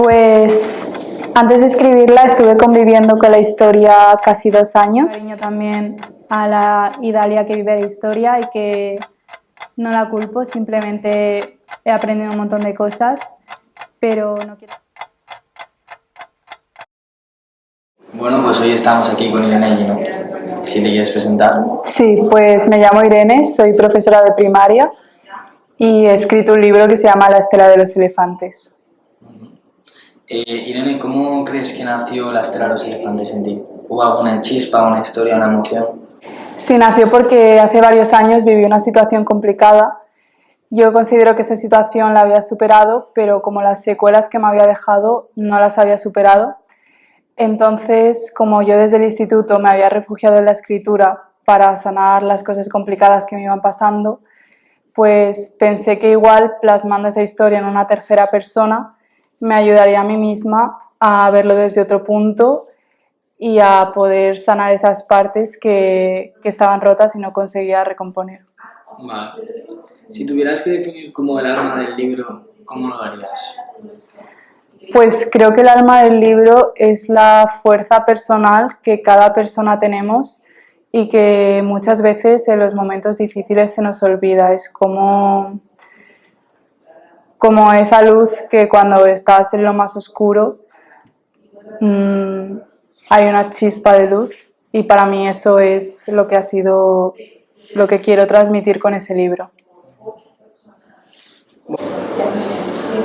Pues antes de escribirla estuve conviviendo con la historia casi 2 años. Cariño también a la Idalia que vive la historia y que no la culpo, simplemente he aprendido un montón de cosas, pero no quiero... Bueno, pues hoy estamos aquí con Irene Gino. Si te quieres presentar. Sí, pues me llamo Irene, soy profesora de primaria y he escrito un libro que se llama La estela de los elefantes. Irene, ¿cómo crees que nació la estela de los elefantes en ti? ¿Hubo alguna chispa, una historia, una emoción? Sí, nació porque hace varios años viví una situación complicada. Yo considero que esa situación la había superado, pero como las secuelas que me había dejado no las había superado. Entonces, como yo desde el instituto me había refugiado en la escritura para sanar las cosas complicadas que me iban pasando, pues pensé que igual plasmando esa historia en una tercera persona me ayudaría a mí misma a verlo desde otro punto y a poder sanar esas partes que estaban rotas y no conseguía recomponer. Vale. Si tuvieras que definir como el alma del libro, ¿cómo lo harías? Pues creo que el alma del libro es la fuerza personal que cada persona tenemos y que muchas veces en los momentos difíciles se nos olvida. Es como esa luz que cuando estás en lo más oscuro hay una chispa de luz, y para mí eso es lo que ha sido lo que quiero transmitir con ese libro.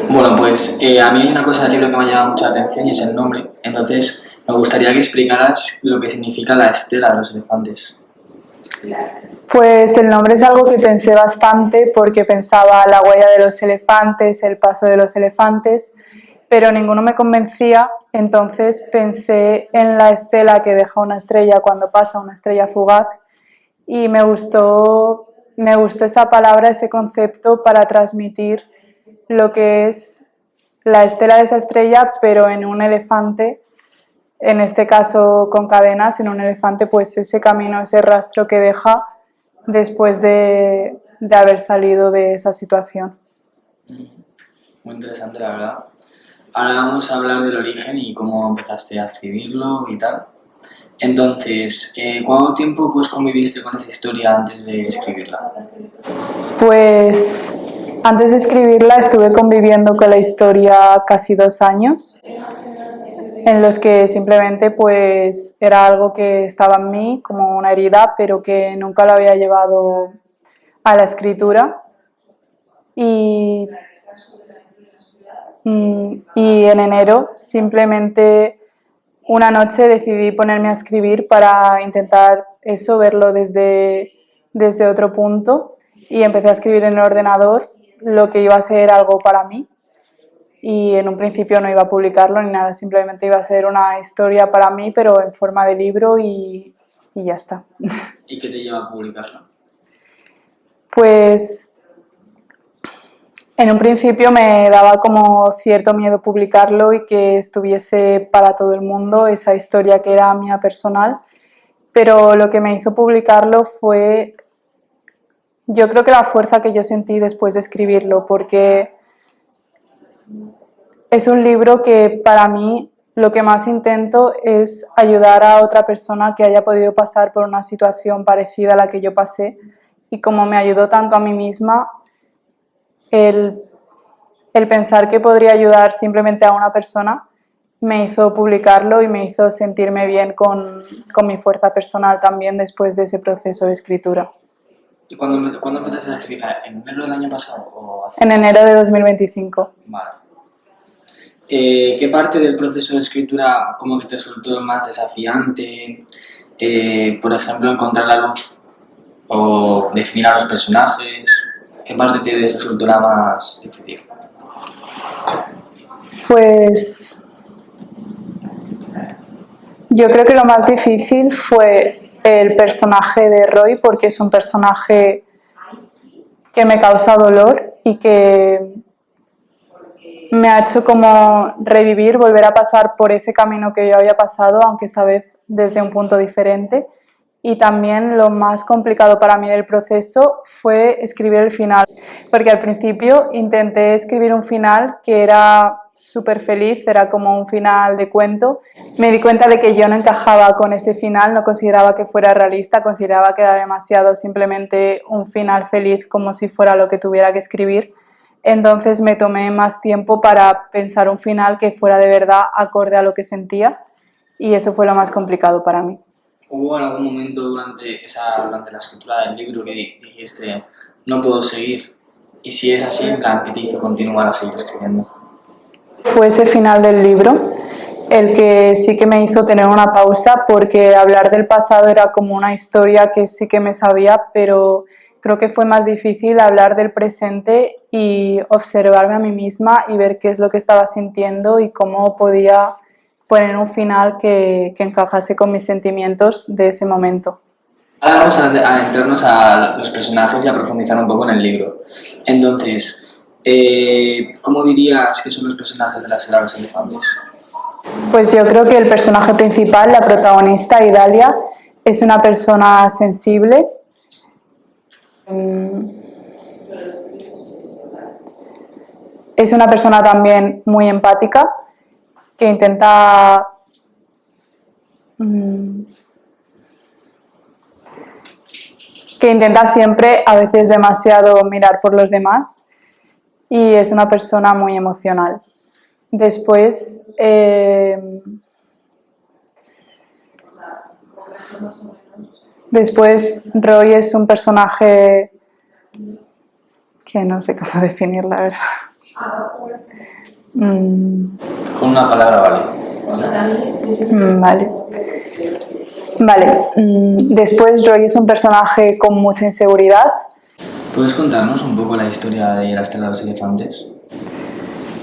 Bueno, pues a mí hay una cosa del libro que me ha llamado mucha atención y es el nombre. Entonces, me gustaría que explicaras lo que significa la estela de los elefantes. Pues el nombre es algo que pensé bastante porque pensaba la huella de los elefantes, el paso de los elefantes, pero ninguno me convencía. Entonces pensé en la estela que deja una estrella cuando pasa, una estrella fugaz, y me gustó esa palabra, ese concepto para transmitir lo que es la estela de esa estrella, pero en un elefante, en este caso con cadenas, en un elefante, pues ese camino, ese rastro que deja después de haber salido de esa situación. Muy interesante, la verdad. Ahora vamos a hablar del origen y cómo empezaste a escribirlo y tal. Entonces, ¿cuánto tiempo pues conviviste con esa historia antes de escribirla? Pues antes de escribirla estuve conviviendo con la historia casi 2 años, en los que simplemente pues era algo que estaba en mí como una herida, pero que nunca lo había llevado a la escritura. Y en enero simplemente una noche decidí ponerme a escribir para intentar eso, verlo desde otro punto, y empecé a escribir en el ordenador lo que iba a ser algo para mí, y en un principio no iba a publicarlo ni nada, simplemente iba a ser una historia para mí pero en forma de libro y ya está. ¿Y qué te lleva a publicarlo? Pues en un principio me daba como cierto miedo publicarlo y que estuviese para todo el mundo esa historia que era mía personal, pero lo que me hizo publicarlo fue, yo creo que la fuerza que yo sentí después de escribirlo, porque es un libro que para mí lo que más intento es ayudar a otra persona que haya podido pasar por una situación parecida a la que yo pasé, y como me ayudó tanto a mí misma, el pensar que podría ayudar simplemente a una persona me hizo publicarlo y me hizo sentirme bien con mi fuerza personal también después de ese proceso de escritura. ¿Y cuándo empezaste a escribir? ¿En enero del año pasado? O hace... En enero de 2025. Vale. ¿Qué parte del proceso de escritura como que te resultó más desafiante? Por ejemplo, encontrar la luz o definir a los personajes. ¿Qué parte te resultó la más difícil? Pues yo creo que lo más difícil fue el personaje de Roy, porque es un personaje que me causa dolor y que me ha hecho como revivir, volver a pasar por ese camino que yo había pasado, aunque esta vez desde un punto diferente. Y también lo más complicado para mí del proceso fue escribir el final, porque al principio intenté escribir un final que era súper feliz, era como un final de cuento. Me di cuenta de que yo no encajaba con ese final, no consideraba que fuera realista, consideraba que era demasiado simplemente un final feliz como si fuera lo que tuviera que escribir. Entonces me tomé más tiempo para pensar un final que fuera de verdad acorde a lo que sentía y eso fue lo más complicado para mí. ¿Hubo algún momento durante la escritura del libro que dijiste, no puedo seguir? Y si es así, en plan, ¿qué te hizo continuar a seguir escribiendo? Fue ese final del libro el que sí que me hizo tener una pausa, porque hablar del pasado era como una historia que sí que me sabía, pero creo que fue más difícil hablar del presente y observarme a mí misma y ver qué es lo que estaba sintiendo y cómo podía poner un final que encajase con mis sentimientos de ese momento. Ahora vamos a adentrarnos a los personajes y a profundizar un poco en el libro. Entonces, ¿cómo dirías que son los personajes de la Estela de los Elefantes? Pues yo creo que el personaje principal, la protagonista, Idalia, es una persona sensible. Es una persona también muy empática, que intenta siempre, a veces demasiado, mirar por los demás, y es una persona muy emocional. Después, Roy es un personaje que no sé cómo definir, la verdad. Con una palabra vale. Vale. Vale. Después Roy es un personaje con mucha inseguridad. ¿Puedes contarnos un poco la historia de la Estela de los Elefantes?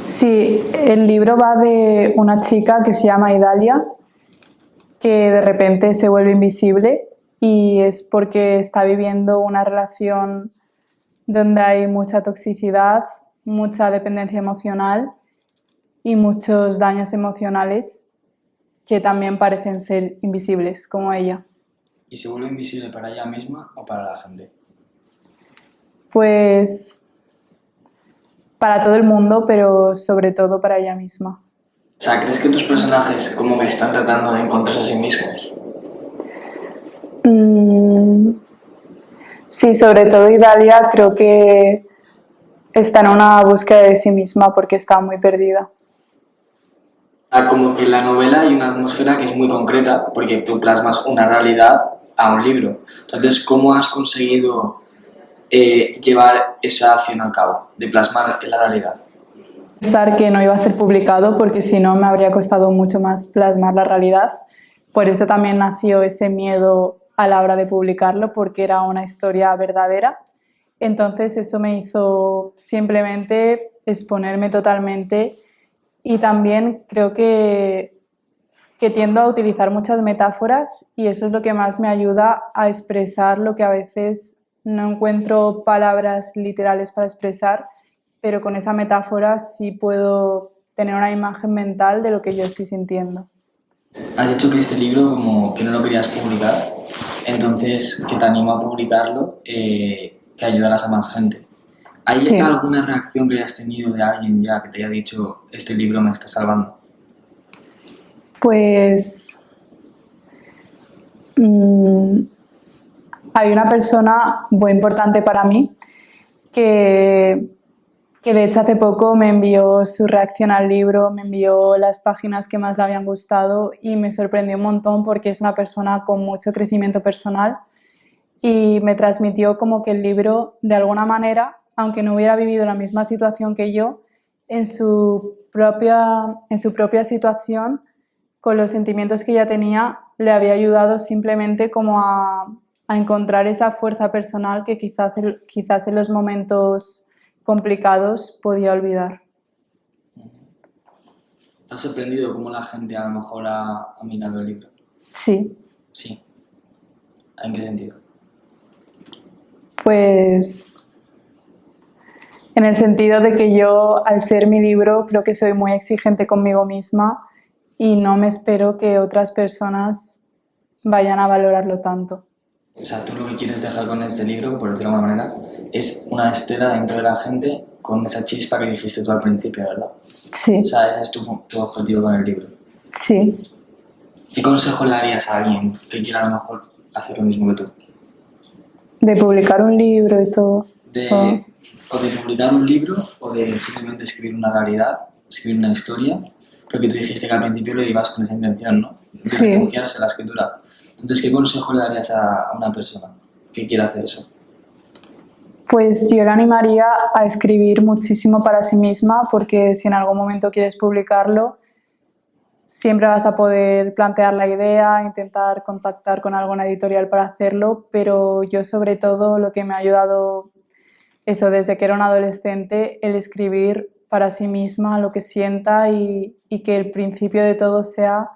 Sí, el libro va de una chica que se llama Idalia, que de repente se vuelve invisible y es porque está viviendo una relación donde hay mucha toxicidad, mucha dependencia emocional y muchos daños emocionales que también parecen ser invisibles, como ella. ¿Y se vuelve invisible para ella misma o para la gente? Pues para todo el mundo, pero sobre todo para ella misma. O sea, ¿crees que tus personajes como que están tratando de encontrarse a sí mismos? Sí, sobre todo Idalia creo que está en una búsqueda de sí misma porque está muy perdida. Como que en la novela hay una atmósfera que es muy concreta porque tú plasmas una realidad a un libro. Entonces, ¿cómo has conseguido llevar esa acción a cabo, de plasmar la realidad? Pensar que no iba a ser publicado porque si no me habría costado mucho más plasmar la realidad. Por eso también nació ese miedo a la hora de publicarlo, porque era una historia verdadera. Entonces eso me hizo simplemente exponerme totalmente y también creo que tiendo a utilizar muchas metáforas y eso es lo que más me ayuda a expresar lo que a veces no encuentro palabras literales para expresar, pero con esa metáfora sí puedo tener una imagen mental de lo que yo estoy sintiendo. Has dicho que este libro como que no lo querías publicar, entonces que te animo a publicarlo, que ayudarás a más gente. ¿Hay Sí. alguna reacción que hayas tenido de alguien ya que te haya dicho este libro me está salvando? Pues hay una persona muy importante para mí que de hecho hace poco me envió su reacción al libro, me envió las páginas que más le habían gustado y me sorprendió un montón porque es una persona con mucho crecimiento personal y me transmitió como que el libro, de alguna manera, aunque no hubiera vivido la misma situación que yo, en su propia situación, con los sentimientos que ella tenía, le había ayudado simplemente como a encontrar esa fuerza personal que quizás en los momentos complicados podía olvidar. ¿Te has sorprendido cómo la gente a lo mejor ha mirado el libro? Sí. Sí. ¿En qué sentido? Pues en el sentido de que yo, al ser mi libro, creo que soy muy exigente conmigo misma y no me espero que otras personas vayan a valorarlo tanto. O sea, tú lo que quieres dejar con este libro, por decirlo de alguna manera, es una Estela dentro de la gente con esa chispa que dijiste tú al principio, ¿verdad? Sí, O sea, ese es tu objetivo con el libro. sí. ¿Qué consejo le darías a alguien que quiera a lo mejor hacer lo mismo que tú? De publicar un libro y todo. De, o de publicar un libro o de simplemente escribir una realidad, escribir una historia, porque tú dijiste que al principio lo ibas con esa intención, ¿no? De Sí. refugiarse en la escritura. Entonces, ¿qué consejo le darías a una persona que quiera hacer eso? Pues yo le animaría a escribir muchísimo para sí misma, porque si en algún momento quieres publicarlo, siempre vas a poder plantear la idea, intentar contactar con alguna editorial para hacerlo, pero yo sobre todo lo que me ha ayudado eso desde que era una adolescente, el escribir para sí misma lo que sienta y que el principio de todo sea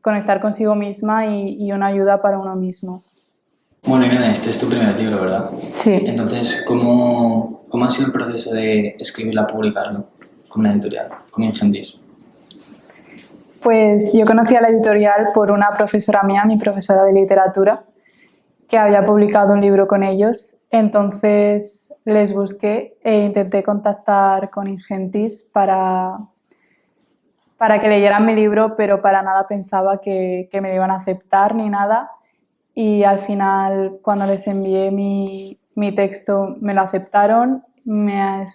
conectar consigo misma y una ayuda para uno mismo. Bueno, Irene, este es tu primer libro, ¿verdad? Sí. Entonces, ¿cómo ha sido el proceso de escribirlo a publicarlo con una editorial, con Ingentis? Pues yo conocí a la editorial por una profesora mía, mi profesora de literatura, que había publicado un libro con ellos. Entonces les busqué e intenté contactar con Ingentis para que leyeran mi libro, pero para nada pensaba que me lo iban a aceptar ni nada. Y al final, cuando les envié mi texto, me lo aceptaron, me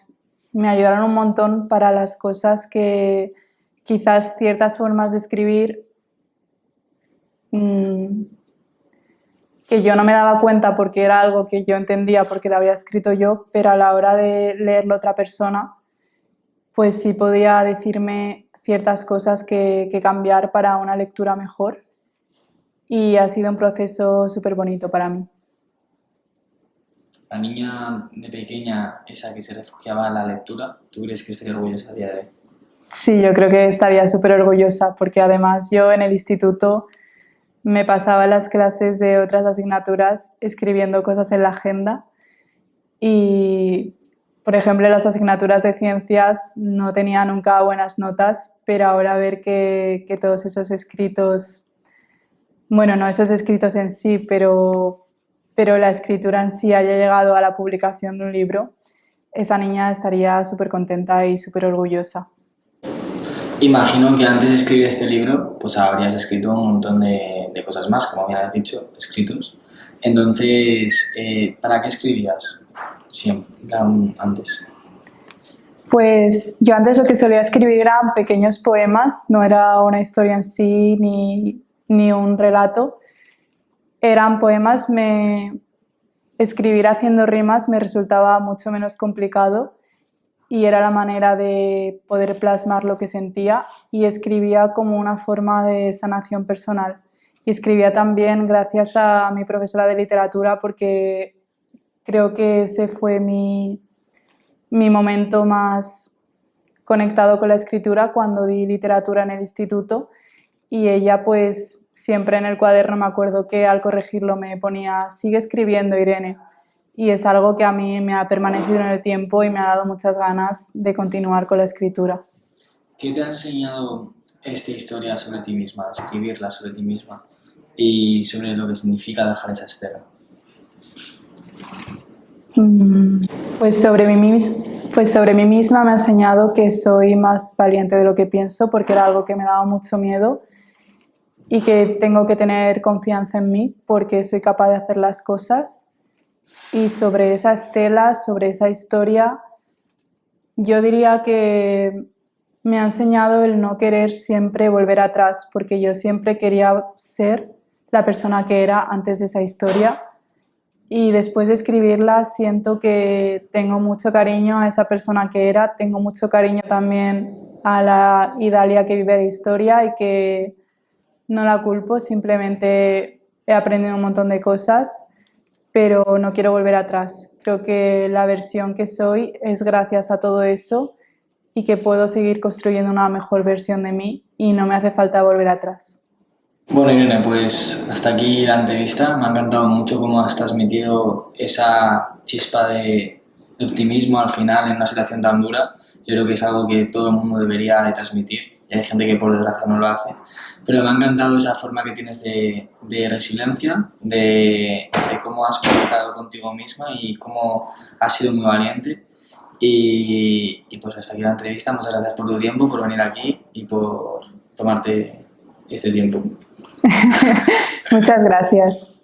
ayudaron un montón para las cosas que quizás ciertas formas de escribir que yo no me daba cuenta porque era algo que yo entendía porque lo había escrito yo, pero a la hora de leerlo otra persona, pues sí podía decirme ciertas cosas que cambiar para una lectura mejor. Y ha sido un proceso súper bonito para mí. La niña de pequeña, esa que se refugiaba en la lectura, ¿tú crees que estaría orgullosa a día de hoy? Sí, yo creo que estaría súper orgullosa porque además yo en el instituto me pasaba las clases de otras asignaturas escribiendo cosas en la agenda y, por ejemplo, en las asignaturas de ciencias no tenía nunca buenas notas, pero ahora ver que todos esos escritos, bueno, no esos escritos en sí, pero la escritura en sí haya llegado a la publicación de un libro, esa niña estaría súper contenta y súper orgullosa. Imagino que antes de escribir este libro, pues habrías escrito un montón de cosas más, como bien has dicho, escritos. Entonces, ¿para qué escribías? Siempre, antes. Pues yo antes lo que solía escribir eran pequeños poemas, no era una historia en sí ni un relato. Eran poemas, escribir haciendo rimas me resultaba mucho menos complicado y era la manera de poder plasmar lo que sentía y escribía como una forma de sanación personal. Y escribía también gracias a mi profesora de literatura porque creo que ese fue mi momento más conectado con la escritura cuando di literatura en el instituto y ella pues siempre en el cuaderno me acuerdo que al corregirlo me ponía sigue escribiendo Irene y es algo que a mí me ha permanecido en el tiempo y me ha dado muchas ganas de continuar con la escritura. ¿Qué te ha enseñado esta historia sobre ti misma, escribirla sobre ti misma y sobre lo que significa dejar esa estela? Pues sobre mí misma me ha enseñado que soy más valiente de lo que pienso porque era algo que me daba mucho miedo y que tengo que tener confianza en mí porque soy capaz de hacer las cosas. Y sobre esa estela, sobre esa historia, yo diría que me ha enseñado el no querer siempre volver atrás, porque yo siempre quería ser la persona que era antes de esa historia. Y después de escribirla siento que tengo mucho cariño a esa persona que era, tengo mucho cariño también a la Idalia que vive la historia y que no la culpo, simplemente he aprendido un montón de cosas, pero no quiero volver atrás. Creo que la versión que soy es gracias a todo eso y que puedo seguir construyendo una mejor versión de mí y no me hace falta volver atrás. Bueno, Irene, pues hasta aquí la entrevista. Me ha encantado mucho cómo has transmitido esa chispa de optimismo al final en una situación tan dura. Yo creo que es algo que todo el mundo debería de transmitir y hay gente que por desgracia no lo hace. Pero me ha encantado esa forma que tienes de resiliencia, de cómo has conectado contigo misma y cómo has sido muy valiente. Y pues hasta aquí la entrevista. Muchas gracias por tu tiempo, por venir aquí y por tomarte este tiempo. Muchas gracias.